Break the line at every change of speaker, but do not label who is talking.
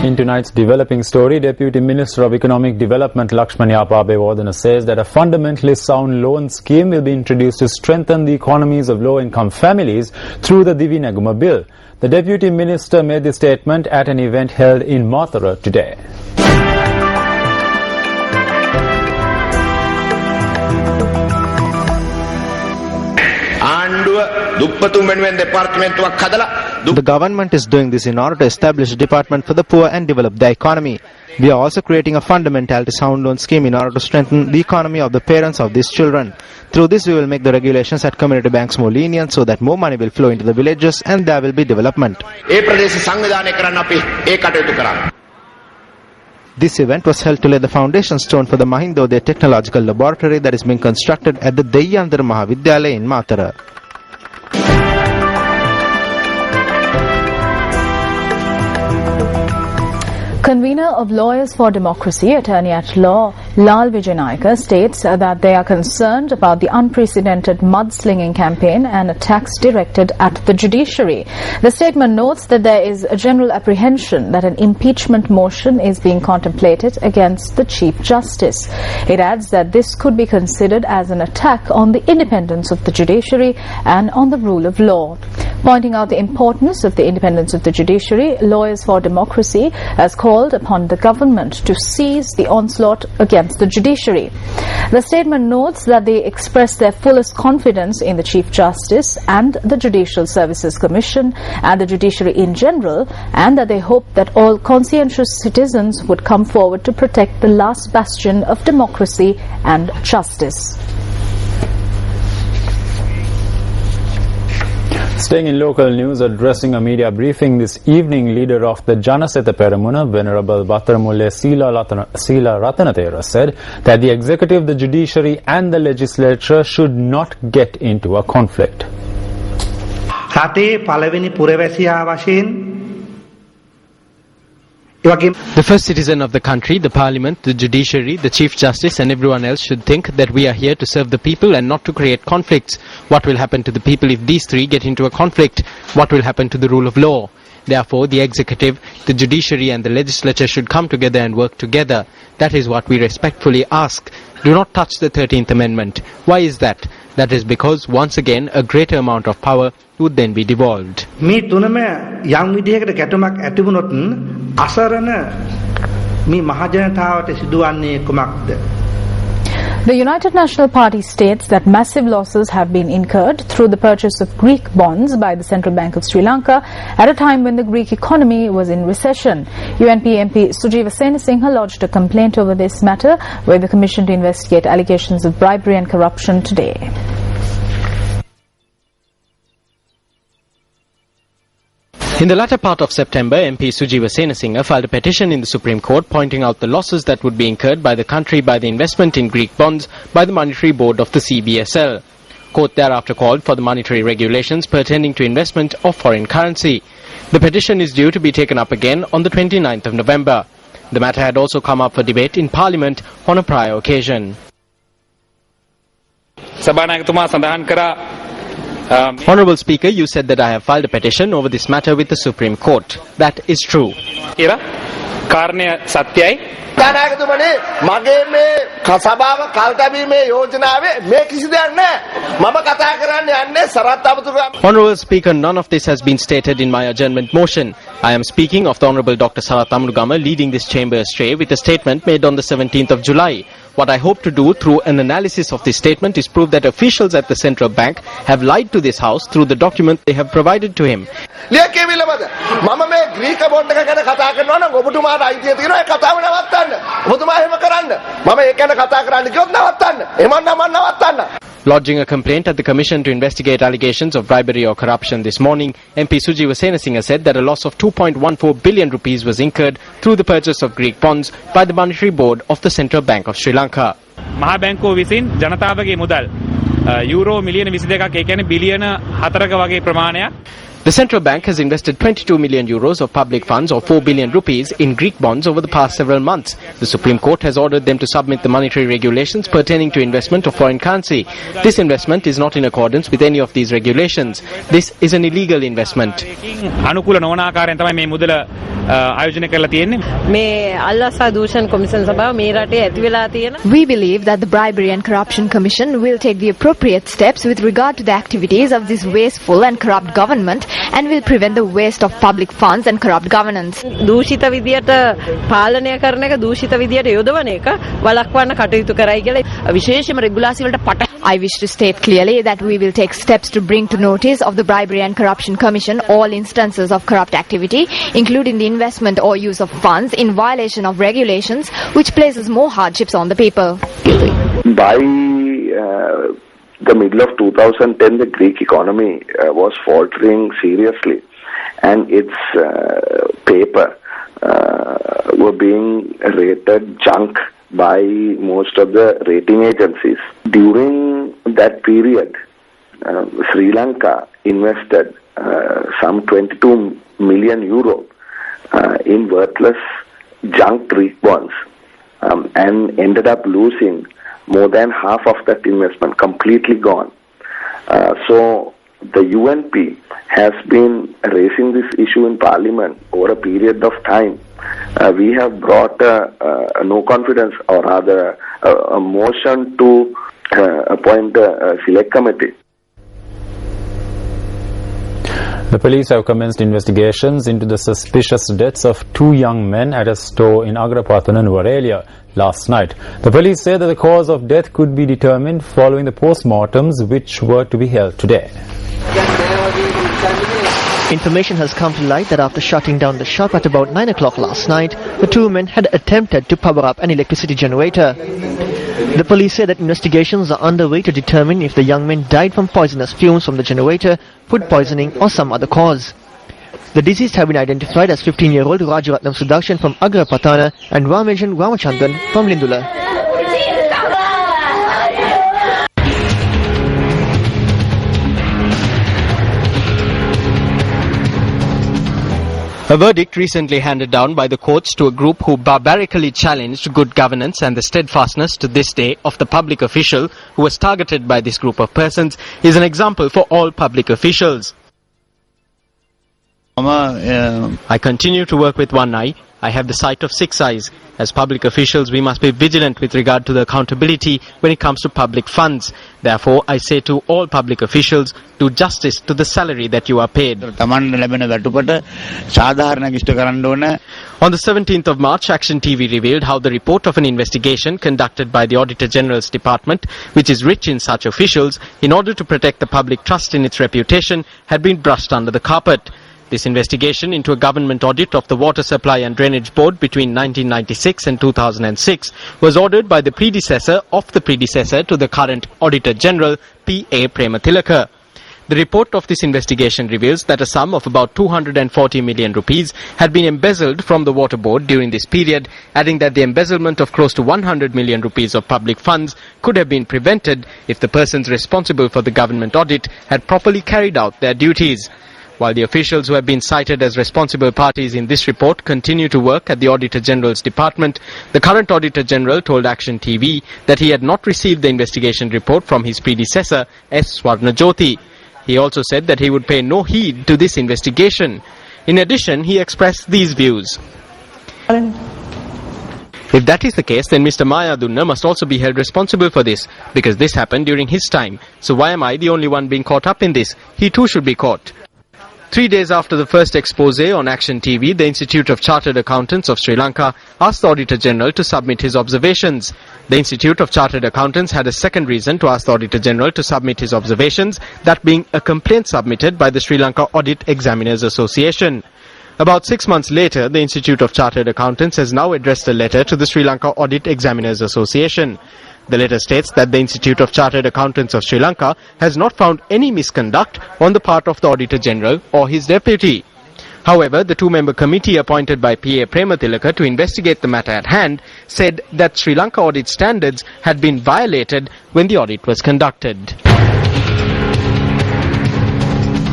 In tonight's developing story, Deputy Minister of Economic Development Lakshman Yapabe says that a fundamentally sound loan scheme will be introduced to strengthen the economies of low-income families through the Divi Neguma bill. The Deputy Minister made this statement at an event held in Mathura today.
The government is doing this in order to establish a department for the poor and develop the economy. We are also creating a fundamentality sound loan scheme in order to strengthen the economy of the parents of these children. Through this, we will make the regulations at community banks more lenient so that more money will flow into the villages and there will be development. This event was held to lay the foundation stone for the Mahindodaya Technological Laboratory that is being constructed at the Deyyandara Mahavidyalaya in Mathura.
Convener of Lawyers for Democracy, Attorney at Law Lal Vijayanayake states that they are concerned about the unprecedented mudslinging campaign and attacks directed at the judiciary. The statement notes that there is a general apprehension that an impeachment motion is being contemplated against the Chief Justice. It adds that this could be considered as an attack on the independence of the judiciary and on the rule of law. Pointing out the importance of the independence of the judiciary, Lawyers for Democracy has called upon the government to seize the onslaught against the judiciary. The statement notes that they express their fullest confidence in the Chief Justice and the Judicial Services Commission and the judiciary in general, and that they hope that all conscientious citizens would come forward to protect the last bastion of democracy and justice.
Staying in local news, addressing a media briefing this evening, leader of the Janaseta Peramuna, Venerable Battaramulle Sila Ratanathera, said that the executive, the judiciary and the legislature should not get into a conflict.
The first citizen of the country, the parliament, the judiciary, the chief justice and everyone else should think that we are here to serve the people and not to create conflicts. What will happen to the people if these three get into a conflict? What will happen to the rule of law? Therefore, the executive, the judiciary and the legislature should come together and work together. That is what we respectfully ask. Do not touch the 13th Amendment. Why is that? That is because, once again, a greater amount of power would then be devolved.
The United National Party states that massive losses have been incurred through the purchase of Greek bonds by the Central Bank of Sri Lanka at a time when the Greek economy was in recession. UNP MP Sujiva Senasinghe lodged a complaint over this matter with the Commission to investigate allegations of bribery and corruption today.
In the latter part of September, MP Sujiva Senasinghe filed a petition in the Supreme Court pointing out the losses that would be incurred by the country by the investment in Greek bonds by the Monetary Board of the CBSL. Court thereafter called for the monetary regulations pertaining to investment of foreign currency. The petition is due to be taken up again on the 29th of November. The matter had also come up for debate in Parliament on a prior occasion. Honourable Speaker, you said that I have filed a petition over this matter with the Supreme Court. That is true. Honourable Speaker, none of this has been stated in my adjournment motion. I am speaking of the Honourable Dr. Sarath Amrugama leading this chamber astray with a statement made on the 17th of July. What I hope to do through an analysis of this statement is prove that officials at the Central Bank have lied to this House through the document they have provided to him. Lodging a complaint at the Commission to investigate allegations of bribery or corruption this morning, MP Sujiva Senasinghe said that a loss of 2.14 billion rupees was incurred through the purchase of Greek bonds by the Monetary Board of the Central Bank of Sri Lanka.
මහා බැංකුව විසින් ජනතාවගේ මුදල් euro මිලියන 22ක් ඒ කියන්නේ බිලියන 4ක වගේ ප්‍රමාණයක්.
The central bank has invested 22 million euros of public funds or 4 billion rupees in Greek bonds over the past several months. The Supreme Court has ordered them to submit the monetary regulations pertaining to investment of foreign currency. This investment is not in accordance with any of these regulations. This is an illegal investment.
We believe that the Bribery and Corruption Commission will take the appropriate steps with regard to the activities of this wasteful and corrupt government and will prevent the waste of public funds and corrupt governance.
දූෂිත විදියට පාලනය කරන එක දූෂිත විදියට යොදවන එක වළක්වන්න කටයුතු කරයි කියලා විශේෂයෙන්ම රෙගුලාසි වලට පට
I wish to state clearly that we will take steps to bring to notice of the Bribery and Corruption Commission all instances of corrupt activity, including the investment or use of funds in violation of regulations, which places more hardships on the people.
By the middle of 2010, the Greek economy was faltering seriously, and its paper were being rated junk by most of the rating agencies. During that period, Sri Lanka invested some 22 million euro in worthless junk Greek bonds and ended up losing more than half of that investment, completely gone. So the UNP has been raising this issue in Parliament over a period of time. We have brought a no confidence, or rather a motion to appoint a select committee.
The police have commenced investigations into the suspicious deaths of two young men at a store in Agrapatana, Nuwara last night. The police say that the cause of death could be determined following the post-mortems, which were to be held today.
Information has come to light that after shutting down the shop at about 9 o'clock last night, the two men had attempted to power up an electricity generator. The police say that investigations are underway to determine if the young men died from poisonous fumes from the generator, food poisoning or some other cause. The deceased have been identified as 15-year-old Rajaratnam Sudarshan from Agrapatana and Ramejan Ramachandran from Lindula.
A verdict recently handed down by the courts to a group who barbarically challenged good governance and the steadfastness to this day of the public official who was targeted by this group of persons is an example for all public officials. I continue to work with one eye. I have the sight of 6 eyes. As public officials, we must be vigilant with regard to the accountability when it comes to public funds. Therefore, I say to all public officials, do justice to the salary that you are paid. On the 17th of March, Action TV revealed how the report of an investigation conducted by the Auditor General's Department, which is rich in such officials, in order to protect the public trust in its reputation, had been brushed under the carpet. This investigation into a government audit of the Water Supply and Drainage Board between 1996 and 2006 was ordered by the predecessor of the predecessor to the current Auditor General, P-3 Premathilaka. The report of this investigation reveals that a sum of about 240 million rupees had been embezzled from the Water Board during this period, adding that the embezzlement of close to 100 million rupees of public funds could have been prevented if the persons responsible for the government audit had properly carried out their duties. While the officials who have been cited as responsible parties in this report continue to work at the Auditor General's Department, the current Auditor General told Action TV that he had not received the investigation report from his predecessor, S. Swarnajyoti. He also said that he would pay no heed to this investigation. In addition, he expressed these views. If that is the case, then Mr. Mayadunna must also be held responsible for this, because this happened during his time. So why am I the only one being caught up in this? He too should be caught. 3 days after the first expose on Action TV, the Institute of Chartered Accountants of Sri Lanka asked the Auditor General to submit his observations. The Institute of Chartered Accountants had a second reason to ask the Auditor General to submit his observations, that being a complaint submitted by the Sri Lanka Audit Examiners Association. About 6 months later, the Institute of Chartered Accountants has now addressed a letter to the Sri Lanka Audit Examiners Association. The letter states that the Institute of Chartered Accountants of Sri Lanka has not found any misconduct on the part of the Auditor General or his deputy. However, the two-member committee appointed by P.A. Premathilaka to investigate the matter at hand said that Sri Lanka audit standards had been violated when the audit was conducted.